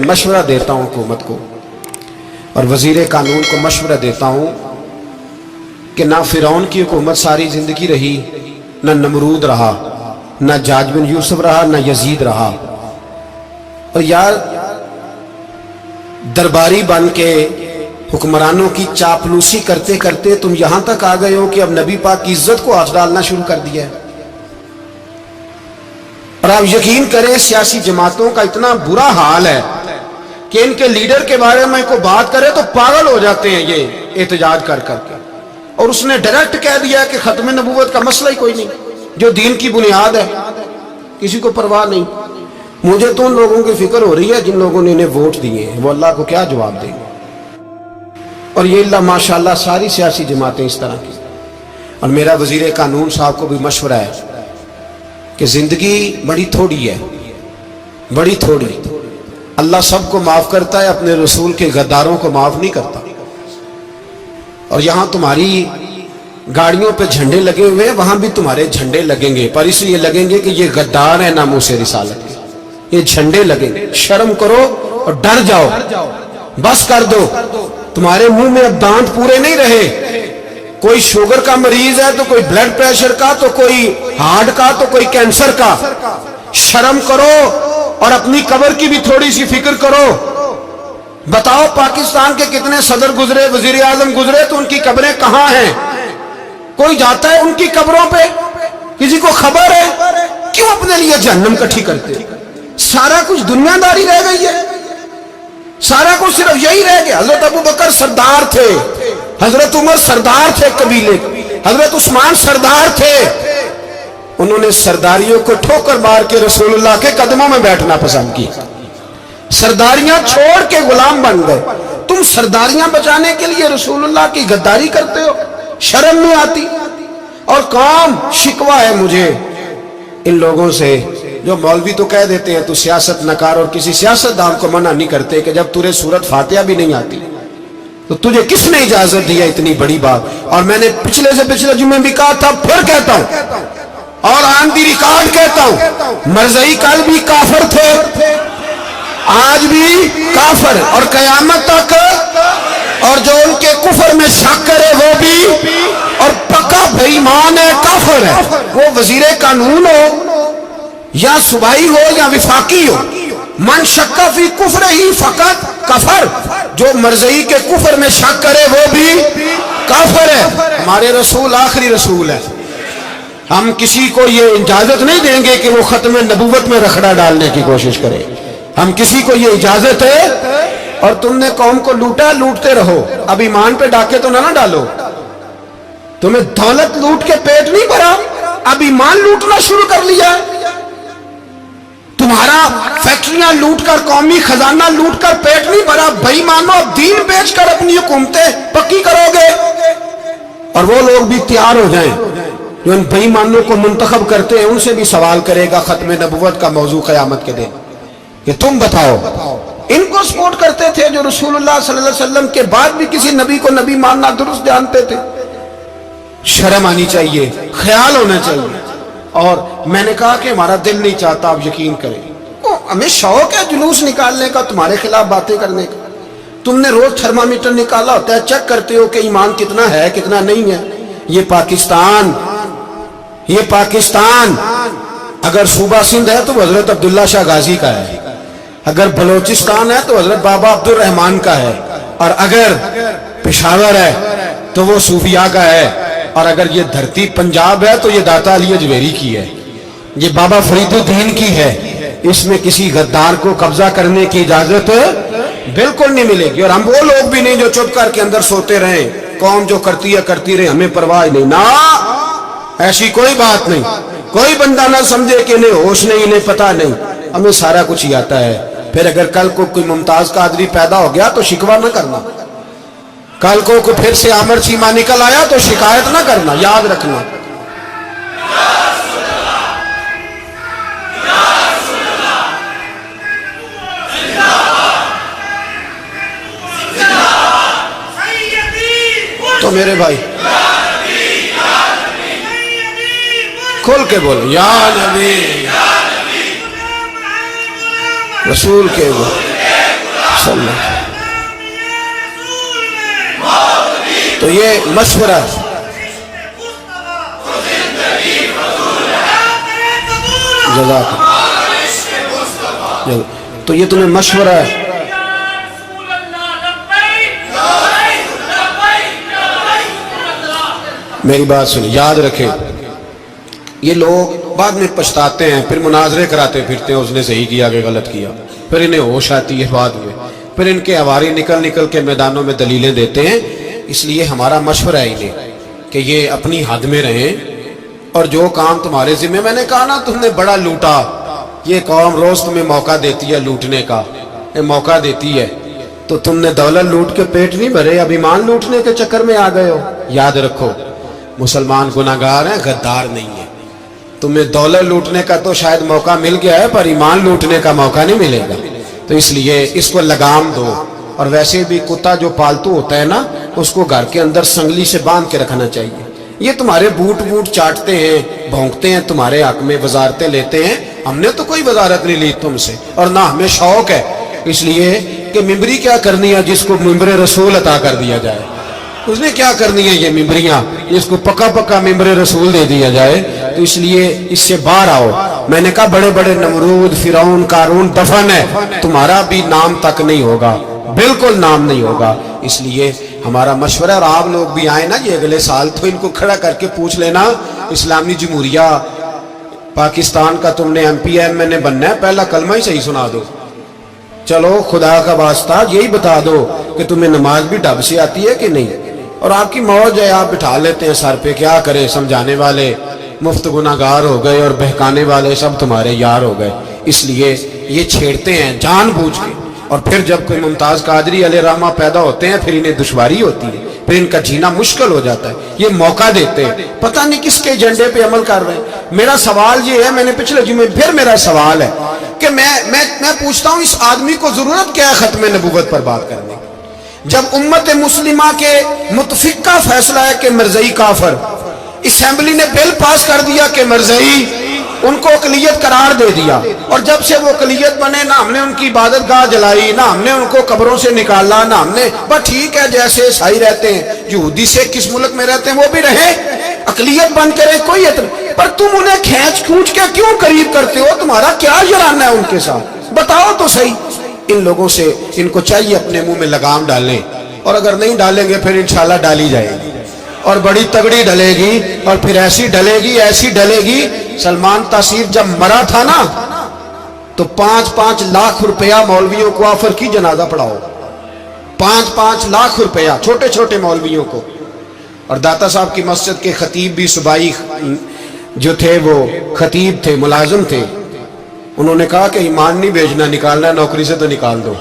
मशवरा देता हूँ हुकूमत को और वजीर कानून को मशवरा देता हूँ कि ना फिरौन की हुकूमत सारी जिंदगी रही, ना नमरूद रहा, ना जाज बिन यूसुफ रहा, ना यजीद रहा। और यार दरबारी बन के हुक्मरानों की चापलूसी करते करते तुम यहां तक आ गए हो कि अब नबी पाक की इज्जत को हाथ डालना शुरू कर दिया है। और आप यकीन करें सियासी जमातों का इतना बुरा हाल है कि इनके लीडर के बारे में कोई बात करे तो पागल हो जाते हैं ये एहतजाज कर करके। और उसने डायरेक्ट कह दिया कि खत्म नबूवत का मसला ही कोई नहीं, जो दीन की बुनियाद है, किसी को परवाह नहीं। मुझे तो उन लोगों की फिक्र हो रही है जिन लोगों ने इन्हें वोट दिए हैं, वो अल्लाह को क्या जवाब देंगे। और ये अल्लाह माशाल्लाह सारी सियासी जमातें इस तरह की। और मेरा वजीर कानून साहब को भी मशवरा है कि जिंदगी बड़ी थोड़ी है, बड़ी थोड़ी। अल्लाह सबको माफ करता है, अपने रसूल के गद्दारों को माफ नहीं करता। और यहां तुम्हारी गाड़ियों पे झंडे लगे हुए हैं, वहां भी तुम्हारे झंडे लगेंगे, पर इसलिए लगेंगे कि ये गद्दार है नामूसे रिसालत के। ये झंडे लगेंगे। शर्म करो और डर जाओ, बस कर दो। तुम्हारे मुंह में अब दांत पूरे नहीं रहे। कोई शुगर का मरीज है तो कोई ब्लड प्रेशर का, तो कोई हार्ट का, तो कोई कैंसर का। शर्म करो और अपनी कब्र की भी थोड़ी सी फिक्र करो। बताओ पाकिस्तान के कितने सदर गुजरे, वजीर आजम गुजरे, तो उनकी कब्रें कहां हैं? कोई जाता है उनकी कब्रों पे? किसी को खबर है? क्यों अपने लिए जहन्नम इकट्ठी करते? सारा कुछ दुनियादारी रह गई है, सारा कुछ सिर्फ यही रह गया। हजरत अबू बकर सरदार थे, हजरत उमर सरदार थे कबीले, हजरत उस्मान सरदार थे। उन्होंने सरदारियों को ठोकर मार के रसूलुल्लाह के कदमों में बैठना पसंद किया। सरदारियां छोड़ के गुलाम बन गए। तुम सरदारियां बचाने के लिए रसूलुल्लाह की गद्दारी करते हो, शर्म नहीं आती? और कौम शिकवा है मुझे इन लोगों से जो मौलवी तो कह देते हैं तू सियासत नकार, और किसी सियासतदान को मना नहीं करते कि जब तुझे सूरत फातिहा भी नहीं आती तो तुझे किसने इजाजत दिया इतनी बड़ी बात। और मैंने पिछले से पिछले जुम्मे भी कहा था, फिर कहता हूं और ऑन दी रिकॉर्ड कहता हूं, मरज़ई कल भी काफिर थे, आज भी काफिर और कयामत तक। और जो उनके कुफर में शक करे वो भी, और पक्का बेईमान है, काफिर है। वो वजीर कानून हो या सुबाई हो या विफाकी हो, मन शक्का फी कुफर ही फकत कफर। जो मरज़ई के कुफर में शक करे वो भी काफिर है। हमारे रसूल आखिरी रसूल है। हम किसी को ये इजाजत नहीं देंगे कि वो खत्म नबूवत में रखड़ा डालने की कोशिश करे। हम किसी को ये इजाजत है। और तुमने कौम को लूटा, लूटते रहो, अब ईमान पे डाके तो ना डालो। तुम्हें दौलत लूट के पेट नहीं भरा, अब ईमान लूटना शुरू कर लिया है। तुम्हारा फैक्ट्रियां लूटकर, कौमी खजाना लूटकर पेट नहीं भरा। बेईमानो, दीन बेचकर अपनी हुकूमतें पक्की करोगे। और वो लोग भी तैयार हो जाएं जो इन बेईमानों को मुंतखब करते हैं, उनसे भी सवाल करेगा खत्म नबुव्वत का मौजू क़यामत के दिन कि तुम बताओ। इनको सपोर्ट करते थे जो रसूलुल्लाह सल्लल्लाहु अलैहि वसल्लम के बाद भी किसी नबी को नबी मानना दुरुस्त जानते थे। शर्म आनी चाहिए, ख्याल होना चाहिए। और मैंने कहा कि हमारा दिल नहीं चाहता, आप यकीन करें। हमें शौक है जुलूस निकालने का, तुम्हारे खिलाफ बातें करने का। तुमने रोज थर्मामीटर निकाला होता है, चेक करते हो कि ईमान कितना है कितना नहीं है। ये पाकिस्तान अगर सूबा सिंध है तो हजरत अब्दुल्ला शाह गाजी का है, अगर बलोचिस्तान है तो हजरत बाबा अब्दुल रहमान का है, और अगर पेशावर है तो वो सूफिया का है, और अगर ये धरती पंजाब है तो ये दाता अली अजमेरी की है, ये बाबा फरीदुद्दीन की है। इसमें किसी गद्दार को कब्जा करने की इजाजत बिल्कुल नहीं मिलेगी। और हम वो लोग भी नहीं जो चुप करके अंदर सोते रहे, कौम जो करती है करती रहे, हमें परवाह नहीं। ना, ऐसी कोई बात नहीं। कोई बंदा ना समझे कि इन्हें होश नहीं, इन्हें पता नहीं, हमें सारा कुछ ही आता है। फिर अगर कल को कोई मुमताज कादरी पैदा हो गया तो शिकवा ना करना। कल को कोई फिर से आमर चीमा निकल आया तो शिकायत ना करना, याद रखना। तो मेरे भाई खोल के बोलो, या नबी रसूल के बोलो। صلی اللہ۔ تو یہ مشورہ جزاک اللہ، تو یہ تمہیں مشورہ ہے۔ میری بات سنیں، یاد رکھیں، یہ لوگ بعد میں پچھتاتے ہیں، پھر مناظرے کراتے پھرتے ہیں، اس نے صحیح کیا کہ غلط کیا، پھر انہیں ہوش آتی ہے بعد میں، پھر ان کے ہواری نکل نکل کے میدانوں میں دلیلیں دیتے ہیں۔ اس لیے ہمارا مشورہ ہے انہیں کہ یہ اپنی حد میں رہیں، اور جو کام تمہارے ذمہ، میں نے کہا نا تم نے بڑا لوٹا، یہ قوم روز تمہیں موقع دیتی ہے لوٹنے کا، یہ موقع دیتی ہے، تو تم نے دولت لوٹ کے پیٹ نہیں بھرے، اب ایمان لوٹنے کے چکر میں آ گئے ہو۔ یاد رکھو، مسلمان گناہگار ہیں، غدار نہیں ہے۔ تمہیں دولت لوٹنے کا تو شاید موقع مل گیا ہے، پر ایمان لوٹنے کا موقع نہیں ملے گا، تو اس لیے اس کو لگام دو۔ اور ویسے بھی کتا جو پالتو ہوتا ہے نا، اس کو گھر کے اندر سنگلی سے باندھ کے رکھنا چاہیے۔ یہ تمہارے بوٹ چاٹتے ہیں، بھونکتے ہیں تمہارے حق میں، وزارتیں لیتے ہیں، ہم نے تو کوئی وزارت نہیں لی تم سے، اور نہ ہمیں شوق ہے، اس لیے کہ ممبری کیا کرنی ہے جس کو ممبر رسول عطا کر دیا جائے، اس نے کیا کرنی ہے یہ ممبریاں، اس کو پکا پکا ممبر رسول دے دیا جائے، تو اس لیے اس سے باہر آؤ۔ میں نے کہا بڑے بڑے نمرود، فرعون، قارون دفن ہے، تمہارا بھی نام تک نہیں ہوگا، بالکل نام نہیں ہوگا۔ اس لیے ہمارا مشورہ، اور آپ لوگ بھی آئے نا یہ اگلے سال، تو ان کو کھڑا کر کے پوچھ لینا، اسلامی جمہوریہ پاکستان کا تم نے MPM بننا ہے، پہلا کلمہ ہی صحیح سنا دو، چلو خدا کا واسطہ یہی بتا دو کہ تمہیں نماز بھی ڈھب سے آتی ہے کہ نہیں، اور آپ کی موج ہے، آپ بٹھا لیتے ہیں سر پہ، کیا کرے، سمجھانے والے مفت گناہگار ہو گئے اور بہکانے والے سب تمہارے یار ہو گئے۔ اس لیے یہ چھیڑتے ہیں جان بوجھ کے، اور پھر جب کوئی ممتاز قادری علیہ رحمہ پیدا ہوتے ہیں، پھر انہیں دشواری ہوتی ہے، پھر ان کا جینا مشکل ہو جاتا ہے، یہ موقع دیتے ہیں، پتہ نہیں کس کے ایجنڈے پہ عمل کر رہے ہیں۔ میرا سوال یہ ہے، میں نے پچھلے جمعے پھر میرا سوال ہے کہ میں پوچھتا ہوں، اس آدمی کو ضرورت کیا ہے ختم نبوت پر بات کرنے کی؟ جب امت مسلمہ کے متفقہ فیصلہ ہے کہ مرزائی کافر، اسمبلی نے بل پاس کر دیا کہ مرزائی، ان کو اقلیت قرار دے دیا، اور جب سے وہ اقلیت بنے، نہ ہم نے ان کی عبادت گاہ جلائی، نہ ہم نے ان کو قبروں سے نکالا، نہ ہم نے، بس ٹھیک ہے جیسے عیسائی رہتے ہیں، یہودی سے کس ملک میں رہتے ہیں وہ بھی رہے، اقلیت بن کے رہے، کوئی اعتراض، پر تم انہیں کھینچ کھونچ کے کیوں قریب کرتے ہو؟ تمہارا کیا جرانہ ہے ان کے ساتھ؟ بتاؤ تو صحیح۔ ان لوگوں سے ان کو چاہیے اپنے منہ میں لگام ڈالیں، اور اگر نہیں ڈالیں گے پھر انشاءاللہ ڈالی جائے گی، اور بڑی تگڑی ڈلے گی، اور پھر ایسی ڈلے گی، ایسی ڈلے گی۔ سلمان تاثیر جب مرا تھا نا، تو 5-5 لاکھ روپیہ مولویوں کو آفر کی جنازہ پڑھاؤ، 5-5 لاکھ روپیہ چھوٹے چھوٹے مولویوں کو۔ اور داتا صاحب کی مسجد کے خطیب بھی صوبائی جو تھے، وہ خطیب تھے، ملازم تھے، انہوں نے کہا کہ ایمان نہیں بھیجنا، نکالنا ہے نوکری سے تو نکال دو۔